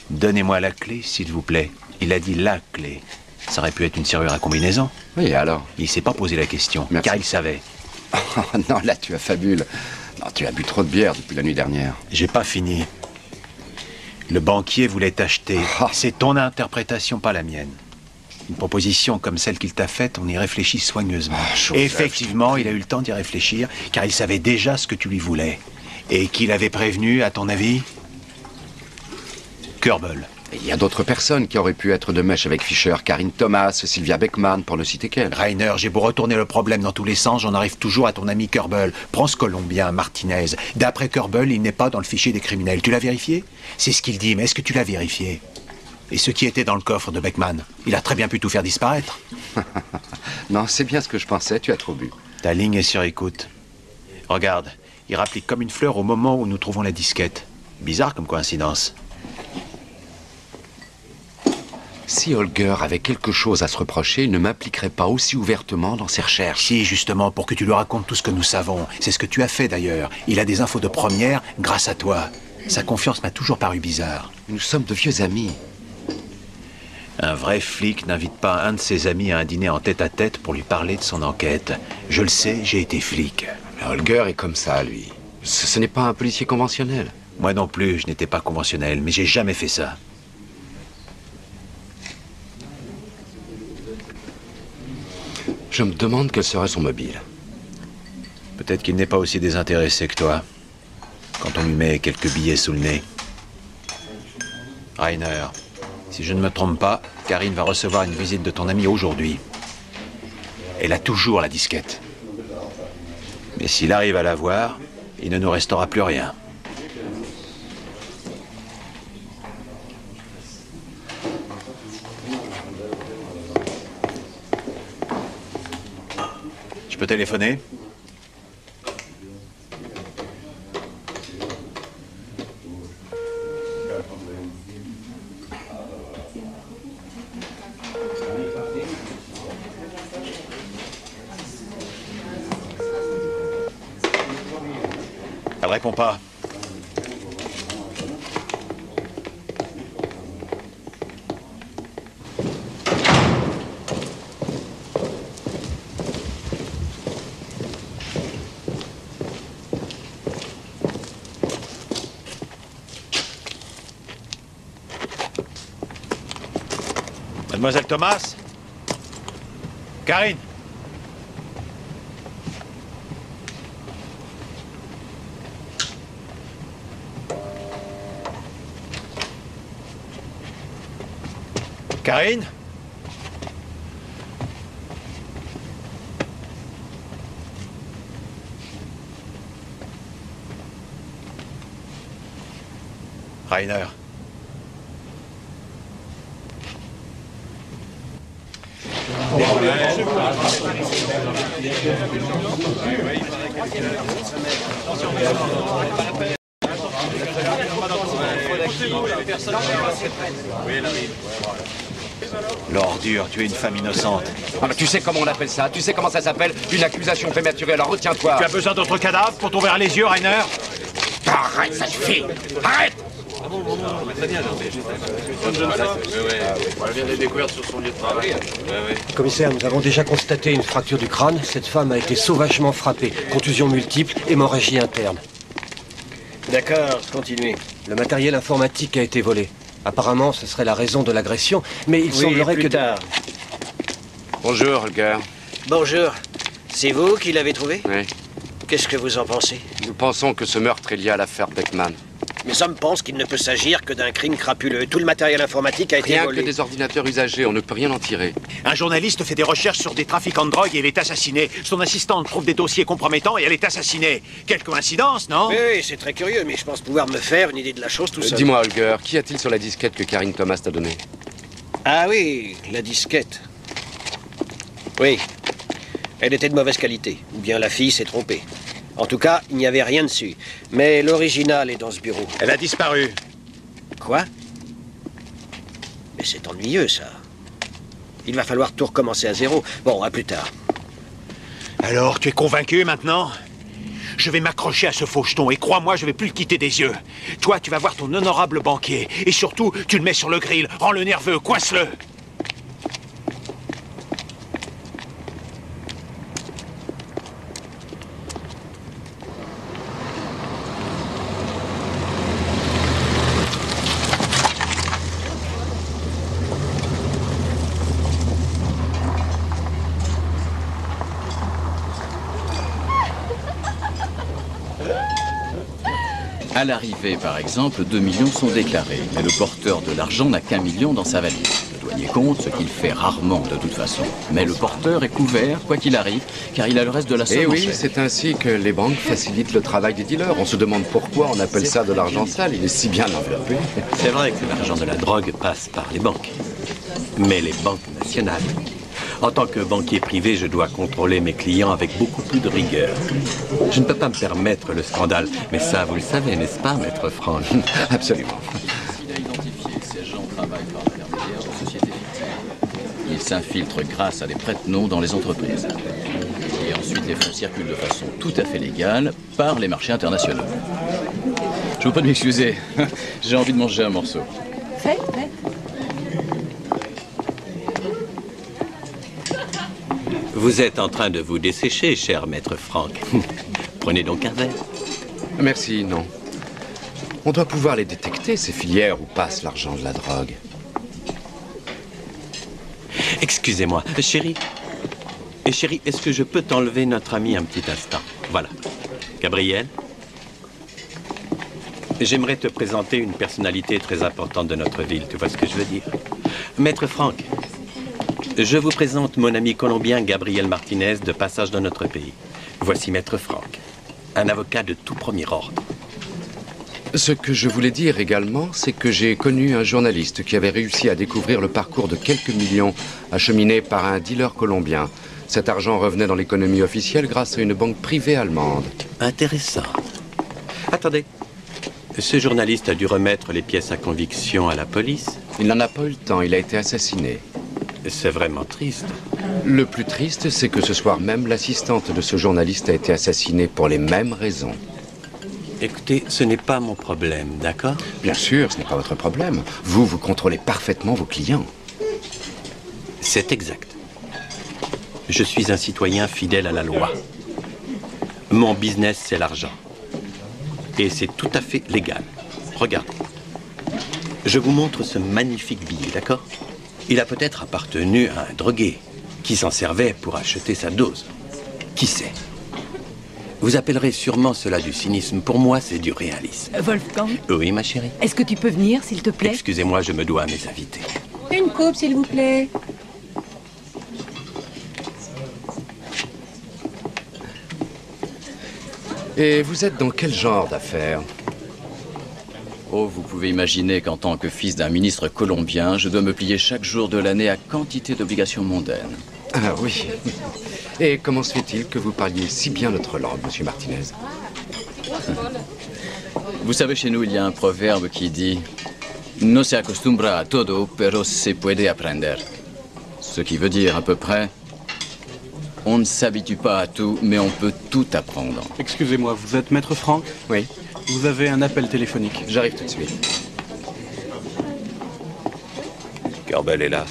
Donnez-moi la clé, s'il vous plaît. Il a dit la clé. Ça aurait pu être une serrure à combinaison. Oui, et alors? Il s'est pas posé la question, Merci. car il savait. Oh, non, là, tu as fabule. Non, tu as bu trop de bière depuis la nuit dernière. J'ai pas fini. Le banquier voulait t'acheter. C'est ton interprétation, pas la mienne. Une proposition comme celle qu'il t'a faite, on y réfléchit soigneusement. Et effectivement, il a eu le temps d'y réfléchir, car il savait déjà ce que tu lui voulais. Et qui l'avait prévenu, à ton avis? Kurbel. Il y a d'autres personnes qui auraient pu être de mèche avec Fischer. Karine Thomas, Sylvia Beckman, pour ne citer qu'elle. Rainer, j'ai beau retourner le problème dans tous les sens, j'en arrive toujours à ton ami Kurbel. Prends ce Colombien, Martinez. D'après Kurbel, il n'est pas dans le fichier des criminels. Tu l'as vérifié? C'est ce qu'il dit, mais est-ce que tu l'as vérifié? Et ce qui était dans le coffre de Beckman, il a très bien pu tout faire disparaître. Non, c'est bien ce que je pensais, tu as trop bu. Ta ligne est sur écoute. Regarde, il rapplique comme une fleur au moment où nous trouvons la disquette. Bizarre comme coïncidence. Si Holger avait quelque chose à se reprocher, il ne m'impliquerait pas aussi ouvertement dans ses recherches. Si, justement, pour que tu lui racontes tout ce que nous savons. C'est ce que tu as fait, d'ailleurs. Il a des infos de première grâce à toi. Sa confiance m'a toujours paru bizarre. Nous sommes de vieux amis. Un vrai flic n'invite pas un de ses amis à un dîner en tête-à-tête pour lui parler de son enquête. Je le sais, j'ai été flic. Mais Holger est comme ça, lui. Ce n'est pas un policier conventionnel. Moi non plus, je n'étais pas conventionnel, mais j'ai jamais fait ça. Je me demande quel serait son mobile. Peut-être qu'il n'est pas aussi désintéressé que toi, quand on lui met quelques billets sous le nez. Rainer, si je ne me trompe pas, Karine va recevoir une visite de ton ami aujourd'hui. Elle a toujours la disquette. Mais s'il arrive à la voir, il ne nous restera plus rien. Je peux téléphoner ? Elle répond pas. Mademoiselle Thomas ? Karine ? Karine ? Rainer. L'ordure, tu es une femme innocente. Ah, tu sais comment on appelle ça? Tu sais comment ça s'appelle? Une accusation prématurée, alors retiens-toi. Tu as besoin d'autres cadavres pour t'ouvrir les yeux, Rainer? Arrête, ça suffit! Arrête! Elle vient de découvrir sur son lieu de travail. Commissaire, nous avons déjà constaté une fracture du crâne. Cette femme a été sauvagement frappée. Contusions multiples, hémorragie interne. D'accord, continuez. Le matériel informatique a été volé. Apparemment, ce serait la raison de l'agression, mais il semblerait que... tard. Bonjour, Holger. Bonjour. C'est vous qui l'avez trouvé? Oui. Qu'est-ce que vous en pensez? Nous pensons que ce meurtre est lié à l'affaire Beckman. Mes hommes pensent qu'il ne peut s'agir que d'un crime crapuleux. Tout le matériel informatique a été Rien volé. que des ordinateurs usagés, on ne peut rien en tirer. Un journaliste fait des recherches sur des trafiquants de drogue et il est assassiné. Son assistante trouve des dossiers compromettants et elle est assassinée. Quelle coïncidence, non? Oui, c'est très curieux, mais je pense pouvoir me faire une idée de la chose tout seul. Dis-moi, Holger, qu'y a-t-il sur la disquette que Karine Thomas t'a donnée? Ah oui, la disquette. Oui. Elle était de mauvaise qualité. Ou bien la fille s'est trompée. En tout cas, il n'y avait rien dessus. Mais l'original est dans ce bureau. Elle a disparu. Quoi? Mais c'est ennuyeux, ça. Il va falloir tout recommencer à zéro. Bon, à plus tard. Alors, tu es convaincu maintenant? Je vais m'accrocher à ce faucheton et crois-moi, je vais plus le quitter des yeux. Toi, tu vas voir ton honorable banquier. Et surtout, tu le mets sur le grill. Rends-le nerveux, coince-le. À l'arrivée, par exemple, 2 millions sont déclarés, mais le porteur de l'argent n'a qu'1 million dans sa valise. Le douanier compte, ce qu'il fait rarement de toute façon. Mais le porteur est couvert, quoi qu'il arrive, car il a le reste de la somme. Eh en oui, chèque. c'est ainsi que les banques facilitent le travail des dealers. On se demande pourquoi on appelle ça de l'argent sale. Il est si bien enveloppé. C'est vrai que l'argent de la drogue passe par les banques. Mais les banques nationales. En tant que banquier privé, je dois contrôler mes clients avec beaucoup plus de rigueur. Je ne peux pas me permettre le scandale. Mais ça, vous le savez, n'est-ce pas, maître Franck? Absolument. Il a identifié ces gens travaillent par l'intermédiaire de sociétés fictives. Ils s'infiltrent grâce à des prête-noms dans les entreprises. Et ensuite, les fonds circulent de façon tout à fait légale par les marchés internationaux. Je vous prie de m'excuser. J'ai envie de manger un morceau. Faites. Vous êtes en train de vous dessécher, cher maître Franck. Prenez donc un verre. Merci, non. On doit pouvoir les détecter, ces filières où passe l'argent de la drogue. Excusez-moi, chérie. Chérie, est-ce que je peux t'enlever notre ami un petit instant? Voilà. Gabriel, j'aimerais te présenter une personnalité très importante de notre ville. Tu vois ce que je veux dire? Maître Franck, je vous présente mon ami colombien Gabriel Martinez de passage dans notre pays. Voici Maître Franck, un avocat de tout premier ordre. Ce que je voulais dire également, c'est que j'ai connu un journaliste qui avait réussi à découvrir le parcours de quelques millions acheminés par un dealer colombien. Cet argent revenait dans l'économie officielle grâce à une banque privée allemande. Intéressant. Attendez. Ce journaliste a dû remettre les pièces à conviction à la police. Il n'en a pas eu le temps, il a été assassiné. C'est vraiment triste. Le plus triste, c'est que ce soir même, l'assistante de ce journaliste a été assassinée pour les mêmes raisons. Écoutez, ce n'est pas mon problème, d'accord? Bien sûr, ce n'est pas votre problème. Vous contrôlez parfaitement vos clients. C'est exact. Je suis un citoyen fidèle à la loi. Mon business, c'est l'argent. Et c'est tout à fait légal. Regardez. Je vous montre ce magnifique billet, d'accord? Il a peut-être appartenu à un drogué qui s'en servait pour acheter sa dose. Qui sait? Vous appellerez sûrement cela du cynisme. Pour moi, c'est du réalisme. Wolfgang? Oui, ma chérie? Est-ce que tu peux venir, s'il te plaît? Excusez-moi, je me dois à mes invités. Une coupe, s'il vous plaît. Et vous êtes dans quel genre d'affaires? Oh, vous pouvez imaginer qu'en tant que fils d'un ministre colombien, je dois me plier chaque jour de l'année à quantité d'obligations mondaines. Ah oui. Et comment se fait-il que vous parliez si bien notre langue, monsieur Martinez? Vous savez, chez nous, il y a un proverbe qui dit « No se acostumbra a todo, pero se puede aprender ». Ce qui veut dire à peu près « On ne s'habitue pas à tout, mais on peut tout apprendre ». Excusez-moi, vous êtes maître Franck? Oui. Vous avez un appel téléphonique. J'arrive tout de suite. Kerbel est là.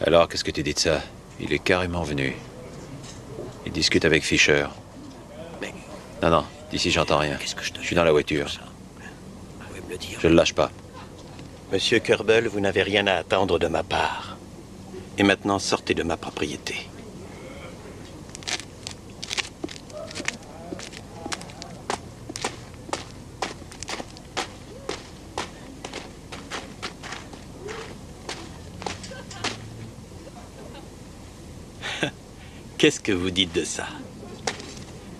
Alors, qu'est-ce que tu dis de ça? Il est carrément venu. Il discute avec Fischer. Mais... Non, d'ici j'entends rien. Qu'est-ce que je suis dans la voiture. pouvez me le dire. Je le lâche pas. Monsieur Kerbel, vous n'avez rien à attendre de ma part. Et maintenant, sortez de ma propriété. Qu'est-ce que vous dites de ça?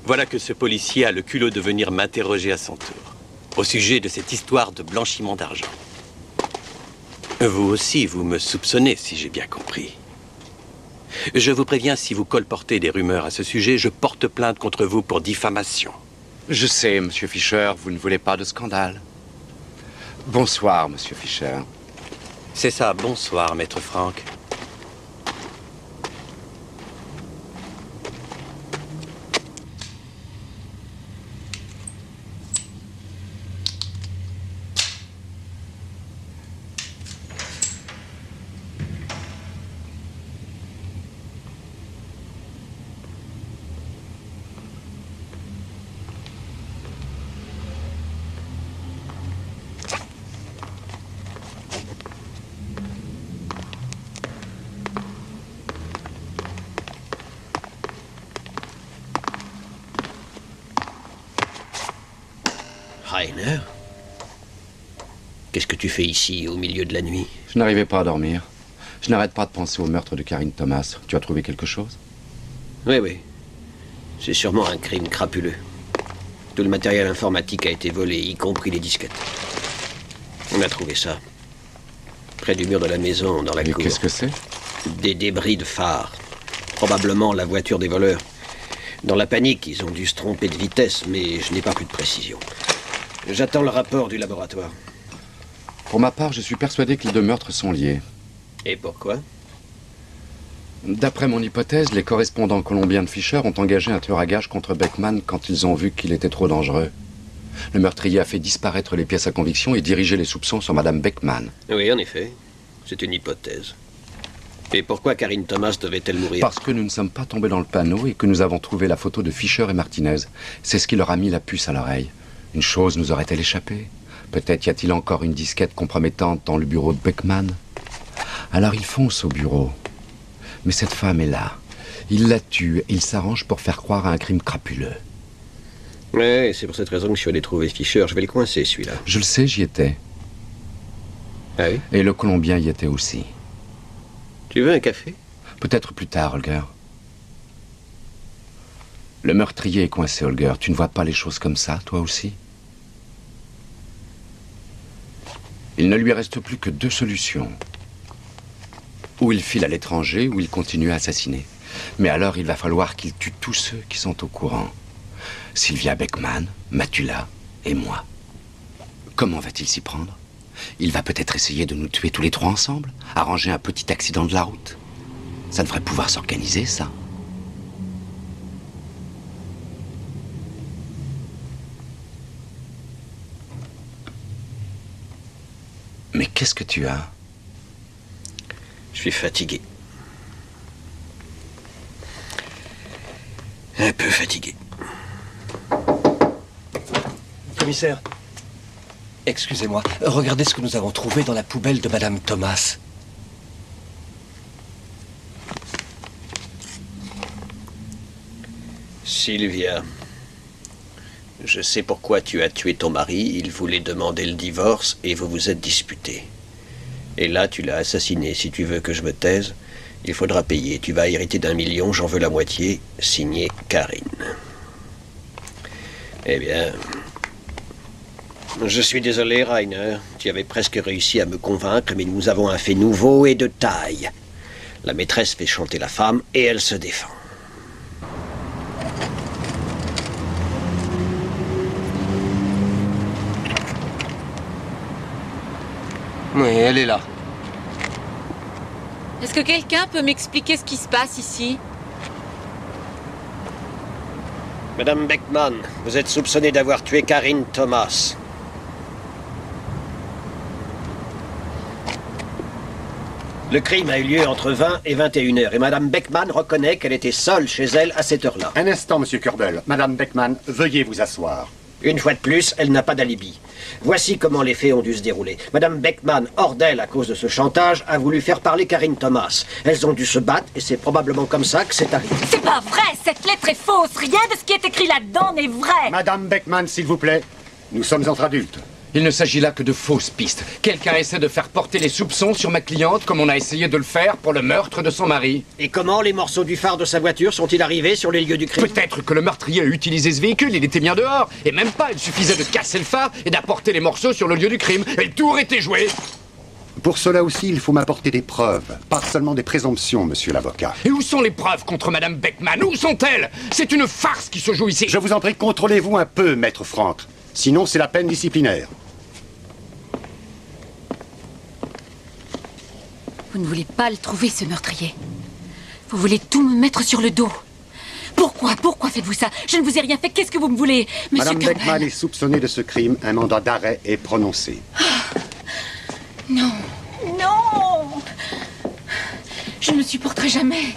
Voilà que ce policier a le culot de venir m'interroger à son tour, au sujet de cette histoire de blanchiment d'argent. Vous aussi, vous me soupçonnez, si j'ai bien compris. Je vous préviens, si vous colportez des rumeurs à ce sujet, je porte plainte contre vous pour diffamation. Je sais, monsieur Fischer, vous ne voulez pas de scandale. Bonsoir, monsieur Fischer. C'est ça, bonsoir, maître Franck. Rainer? Qu'est-ce que tu fais ici, au milieu de la nuit? Je n'arrivais pas à dormir. Je n'arrête pas de penser au meurtre de Karine Thomas. Tu as trouvé quelque chose? Oui. C'est sûrement un crime crapuleux. Tout le matériel informatique a été volé, y compris les disquettes. On a trouvé ça. Près du mur de la maison, dans la cour. Qu'est-ce que c'est? Des débris de phare. Probablement la voiture des voleurs. Dans la panique, ils ont dû se tromper de vitesse, mais je n'ai pas plus de précision. J'attends le rapport du laboratoire. Pour ma part, je suis persuadé que les deux meurtres sont liés. Et pourquoi? D'après mon hypothèse, les correspondants colombiens de Fischer ont engagé un tueur à gages contre Beckman quand ils ont vu qu'il était trop dangereux. Le meurtrier a fait disparaître les pièces à conviction et dirigé les soupçons sur Madame Beckman. Oui, en effet. C'est une hypothèse. Et pourquoi Karine Thomas devait-elle mourir? Parce que nous ne sommes pas tombés dans le panneau et que nous avons trouvé la photo de Fischer et Martinez. C'est ce qui leur a mis la puce à l'oreille. Une chose nous aurait-elle échappé? Peut-être y a-t-il encore une disquette compromettante dans le bureau de Beckman? Alors ils foncent au bureau. Mais cette femme est là. Ils la tuent et ils s'arrangent pour faire croire à un crime crapuleux. Ouais, c'est pour cette raison que je suis allé trouver Fischer. Je vais le coincer, celui-là. Je le sais, j'y étais. Ah oui? Et le Colombien y était aussi. Tu veux un café? Peut-être plus tard, Holger. Le meurtrier est coincé, Holger. Tu ne vois pas les choses comme ça, toi aussi? Il ne lui reste plus que 2 solutions. Ou il file à l'étranger, ou il continue à assassiner. Mais alors, il va falloir qu'il tue tous ceux qui sont au courant. Sylvia Beckman, Matula et moi. Comment va-t-il s'y prendre? Il va peut-être essayer de nous tuer tous les 3 ensemble, arranger un petit accident de la route. Ça devrait pouvoir s'organiser, ça. Mais qu'est-ce que tu as? Je suis fatigué. Un peu fatigué. Commissaire, excusez-moi, regardez ce que nous avons trouvé dans la poubelle de Madame Thomas. Sylvia, je sais pourquoi tu as tué ton mari. Il voulait demander le divorce et vous vous êtes disputés. Et là, tu l'as assassiné. Si tu veux que je me taise, il faudra payer. Tu vas hériter d'1 million, j'en veux la moitié. Signé Karine. Eh bien, je suis désolé, Rainer. Tu avais presque réussi à me convaincre, mais nous avons un fait nouveau et de taille. La maîtresse fait chanter la femme et elle se défend. Oui, elle est là. Est-ce que quelqu'un peut m'expliquer ce qui se passe ici? Madame Beckman, vous êtes soupçonnée d'avoir tué Karine Thomas. Le crime a eu lieu entre 20 et 21 heures et Madame Beckman reconnaît qu'elle était seule chez elle à cette heure-là. Un instant, Monsieur Körbel. Madame Beckman, veuillez vous asseoir. Une fois de plus, elle n'a pas d'alibi. Voici comment les faits ont dû se dérouler. Madame Beckman, hors d'elle à cause de ce chantage, a voulu faire parler Karine Thomas. Elles ont dû se battre et c'est probablement comme ça que c'est arrivé. C'est pas vrai! Cette lettre est fausse! Rien de ce qui est écrit là-dedans n'est vrai! Madame Beckman, s'il vous plaît. Nous sommes entre adultes. Il ne s'agit là que de fausses pistes. Quelqu'un essaie de faire porter les soupçons sur ma cliente comme on a essayé de le faire pour le meurtre de son mari. Et comment les morceaux du phare de sa voiture sont-ils arrivés sur les lieux du crime? Peut-être que le meurtrier a utilisé ce véhicule, il était bien dehors. Et même pas, il suffisait de casser le phare et d'apporter les morceaux sur le lieu du crime. Et le tour était joué. Pour cela aussi, il faut m'apporter des preuves, pas seulement des présomptions, monsieur l'avocat. Et où sont les preuves contre Madame Beckman? Où sont-elles? C'est une farce qui se joue ici. Je vous en prie, contrôlez-vous un peu, maître Franck. Sinon, c'est la peine disciplinaire. Vous ne voulez pas le trouver, ce meurtrier. Vous voulez tout me mettre sur le dos. Pourquoi faites-vous ça? Je ne vous ai rien fait, qu'est-ce que vous me voulez? Monsieur Madame Körbel. Beckman est soupçonnée de ce crime. Un mandat d'arrêt est prononcé. Non. Non. Je ne me supporterai jamais.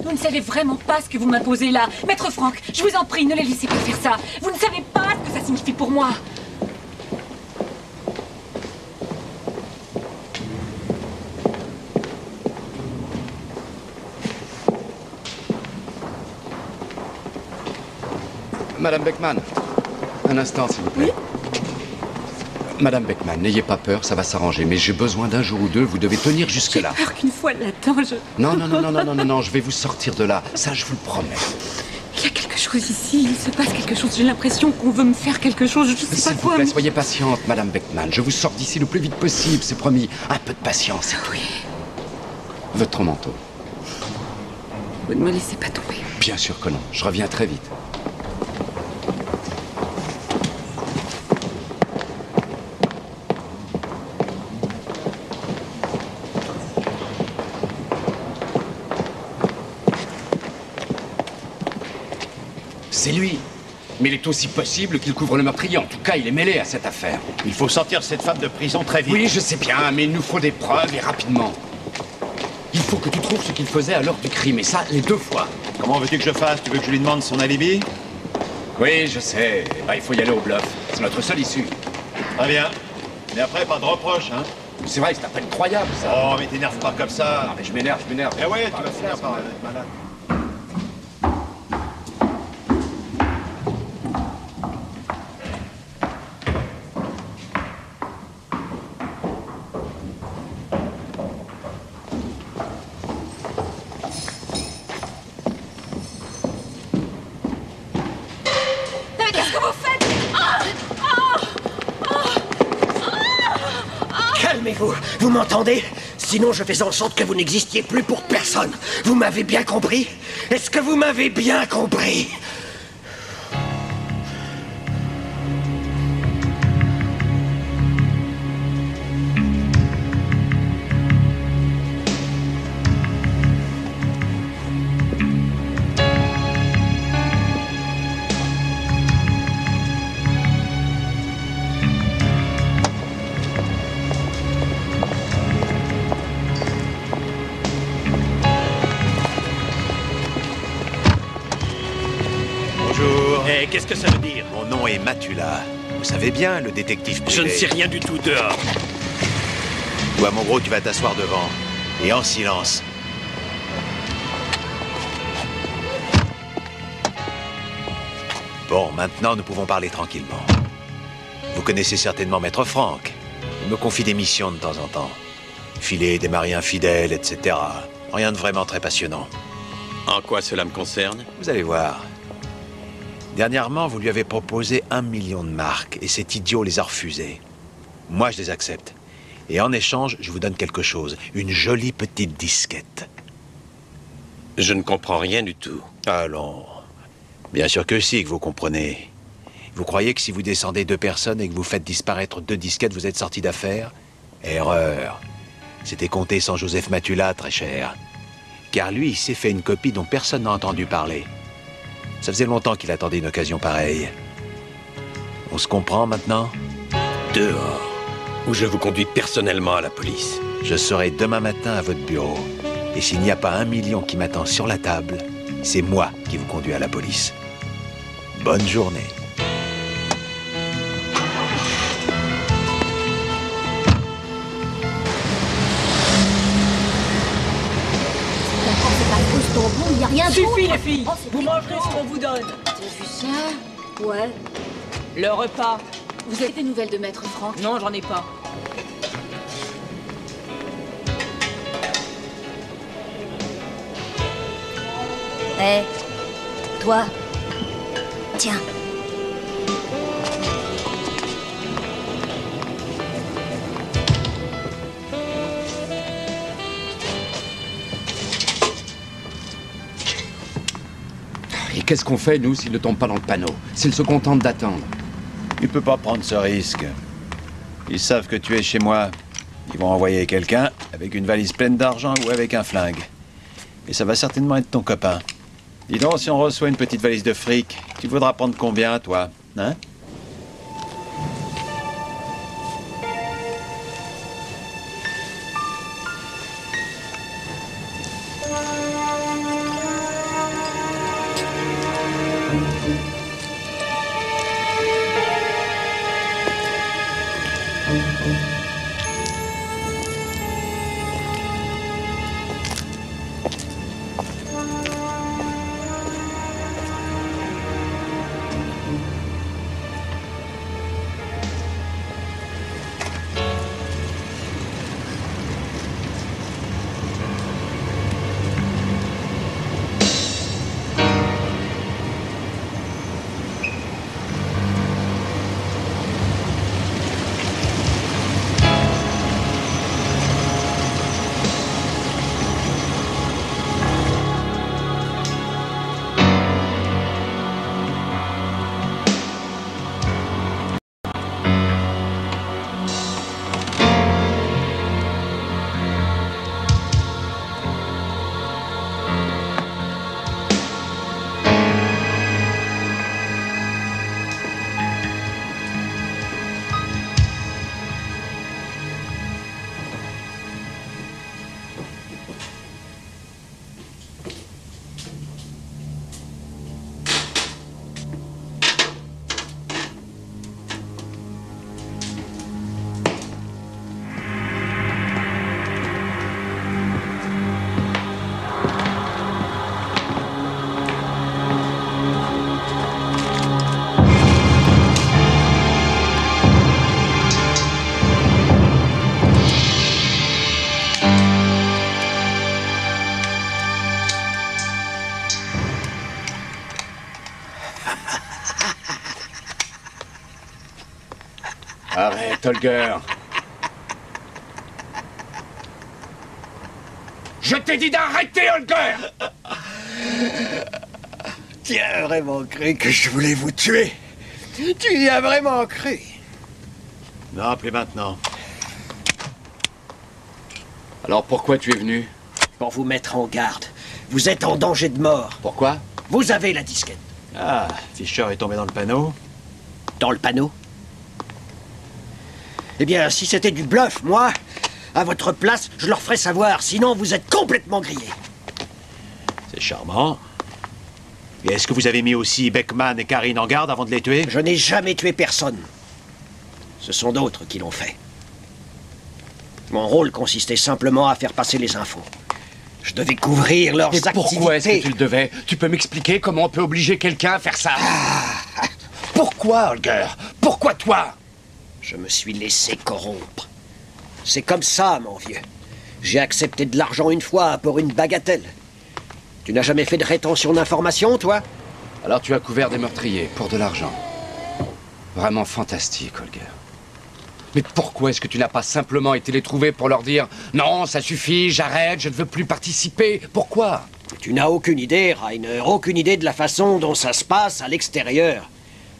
Vous ne savez vraiment pas ce que vous m'imposez là. Maître Franck, je vous en prie, ne les laissez pas faire ça. Vous ne savez pas ce que ça signifie pour moi. Madame Beckman, un instant, s'il vous plaît. Oui? Madame Beckman, n'ayez pas peur, ça va s'arranger. Mais j'ai besoin d'un jour ou deux, vous devez tenir jusque-là. J'ai peur qu'une fois là-dedans, je... Non, je vais vous sortir de là. Ça, je vous le promets. Il y a quelque chose ici, il se passe quelque chose. J'ai l'impression qu'on veut me faire quelque chose, je sais pas S'il vous quoi. plaît, soyez patiente, Madame Beckman. Je vous sors d'ici le plus vite possible, c'est promis. Un peu de patience, c'est tout. Oui. Votre manteau. Vous ne me laissez pas tomber. Bien sûr que non, je reviens très vite. C'est lui. Mais il est aussi possible qu'il couvre le meurtrier. En tout cas, il est mêlé à cette affaire. Il faut sortir cette femme de prison très vite. Oui, je sais bien, mais il nous faut des preuves et rapidement. Il faut faut que tu trouves ce qu'il faisait à l'heure du crime, et ça, les 2 fois. Comment veux-tu que je fasse? Tu veux que je lui demande son alibi? Oui, je sais. Bah, il faut y aller au bluff. C'est notre seule issue. Très bien. Mais après, pas de reproches, hein? C'est vrai, c'est incroyable, ça. Oh, mais t'énerve pas comme ça. Ah, mais je m'énerve. Eh ouais, tu vas finir par être malade. Mais qu'est-ce que vous faites? Calmez-vous, vous m'entendez? Sinon je fais en sorte que vous n'existiez plus pour personne. Vous m'avez bien compris? Est-ce que vous m'avez bien compris? Bonjour. Eh, qu'est-ce que ça veut dire? Mon nom est Matula. Vous savez bien, le détective privé. Je ne sais rien du tout, dehors. Toi, mon gros, tu vas t'asseoir devant. Et en silence. Bon, maintenant, nous pouvons parler tranquillement. Vous connaissez certainement Maître Franck. Il me confie des missions de temps en temps. Filer des maris infidèles, etc. Rien de vraiment très passionnant. En quoi cela me concerne? Vous allez voir. Dernièrement, vous lui avez proposé 1 million de marques, et cet idiot les a refusées. Moi, je les accepte. Et en échange, je vous donne quelque chose. Une jolie petite disquette. Je ne comprends rien du tout. Allons. Bien sûr que si, que vous comprenez. Vous croyez que si vous descendez 2 personnes et que vous faites disparaître 2 disquettes, vous êtes sorti d'affaire? Erreur. C'était compté sans Joseph Matula, très cher. Car lui, il s'est fait une copie dont personne n'a entendu parler. Ça faisait longtemps qu'il attendait une occasion pareille. On se comprend maintenant? Dehors, où je vous conduis personnellement à la police. Je serai demain matin à votre bureau. Et s'il n'y a pas 1 million qui m'attend sur la table, c'est moi qui vous conduis à la police. Bonne journée. Il n'y a rien d'autre. Suffit, les filles. Vous mangerez ce qu'on vous donne. T'as vu ça? Ouais. Le repas. Vous avez des nouvelles de Maître Franck? Non, j'en ai pas. Hé, toi. Tiens. Et qu'est-ce qu'on fait, nous, s'il ne tombe pas dans le panneau? S'il se contente d'attendre? Tu peux pas prendre ce risque. Ils savent que tu es chez moi. Ils vont envoyer quelqu'un avec une valise pleine d'argent ou avec un flingue. Et ça va certainement être ton copain. Dis donc, si on reçoit une petite valise de fric, tu voudras prendre combien, toi? Hein? Arrête, Holger. Je t'ai dit d'arrêter, Holger. Tu as vraiment cru que je voulais vous tuer? Tu y as vraiment cru? Non, plus maintenant. Alors pourquoi tu es venu? Pour vous mettre en garde. Vous êtes en danger de mort. Pourquoi? Vous avez la disquette. Ah, Fischer est tombé dans le panneau. Dans le panneau? Eh bien, si c'était du bluff, moi, à votre place, je leur ferais savoir. Sinon, vous êtes complètement grillés. C'est charmant. Et est-ce que vous avez mis aussi Beckman et Karine en garde avant de les tuer? Je n'ai jamais tué personne. Ce sont d'autres qui l'ont fait. Mon rôle consistait simplement à faire passer les infos. Je devais couvrir leurs activités. Pourquoi est-ce que tu le devais? Tu peux m'expliquer comment on peut obliger quelqu'un à faire ça? Pourquoi, Holger? Pourquoi toi? Je me suis laissé corrompre. C'est comme ça, mon vieux. J'ai accepté de l'argent une fois pour une bagatelle. Tu n'as jamais fait de rétention d'informations, toi? Alors tu as couvert des meurtriers pour de l'argent. Vraiment fantastique, Holger. Mais pourquoi est-ce que tu n'as pas simplement été les trouver pour leur dire « Non, ça suffit, j'arrête, je ne veux plus participer ». Pourquoi? Tu n'as aucune idée, Rainer, aucune idée de la façon dont ça se passe à l'extérieur.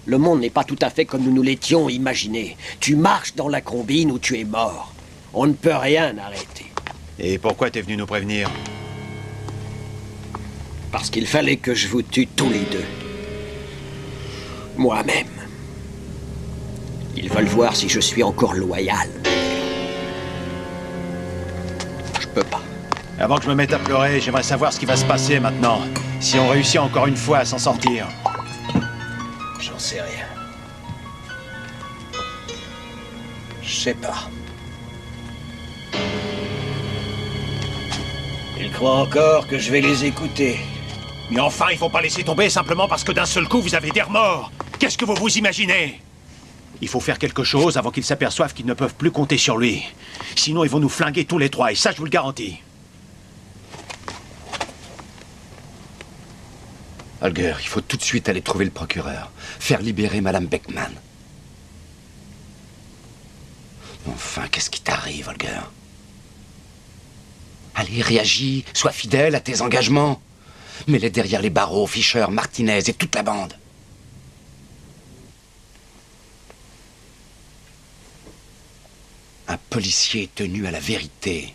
Le monde n'est pas tout à fait comme nous nous l'étions imaginé. Tu marches dans la combine ou tu es mort. On ne peut rien arrêter. Et pourquoi t'es venu nous prévenir? Parce qu'il fallait que je vous tue tous les deux. Moi-même. Ils veulent voir si je suis encore loyal. Je peux pas. Avant que je me mette à pleurer, j'aimerais savoir ce qui va se passer maintenant. Si on réussit encore une fois à s'en sortir. J'en sais rien. Je sais pas. Ils croient encore que je vais les écouter. Mais enfin, il faut pas laisser tomber simplement parce que d'un seul coup, vous avez des remords. Qu'est-ce que vous vous imaginez? Il faut faire quelque chose avant qu'ils s'aperçoivent qu'ils ne peuvent plus compter sur lui. Sinon, ils vont nous flinguer tous les trois, et ça, je vous le garantis. Holger, il faut tout de suite aller trouver le procureur. Faire libérer Madame Beckman. Enfin, qu'est-ce qui t'arrive, Holger? Allez, réagis, sois fidèle à tes engagements. Mets-les derrière les barreaux, Fischer, Martinez et toute la bande. Un policier tenu à la vérité.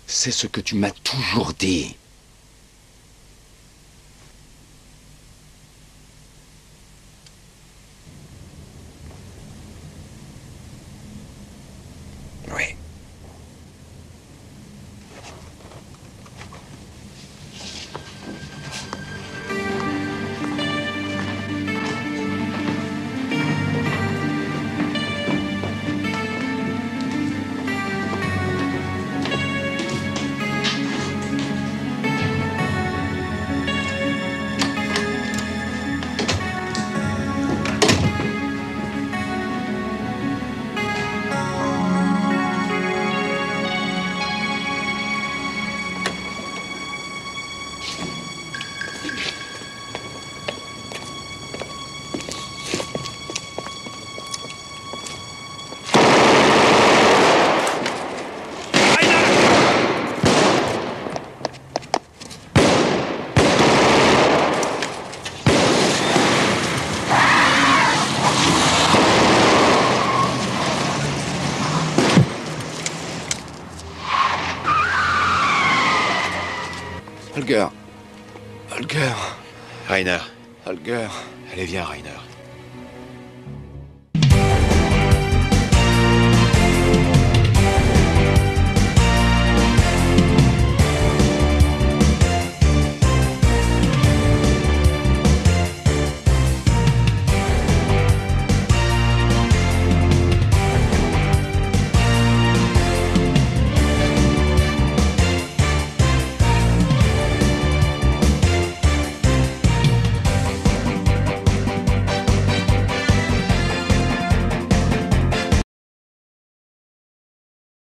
C'est ce que tu m'as toujours dit. Oui. Holger. Holger. Rainer. Holger. Allez, viens, Rainer.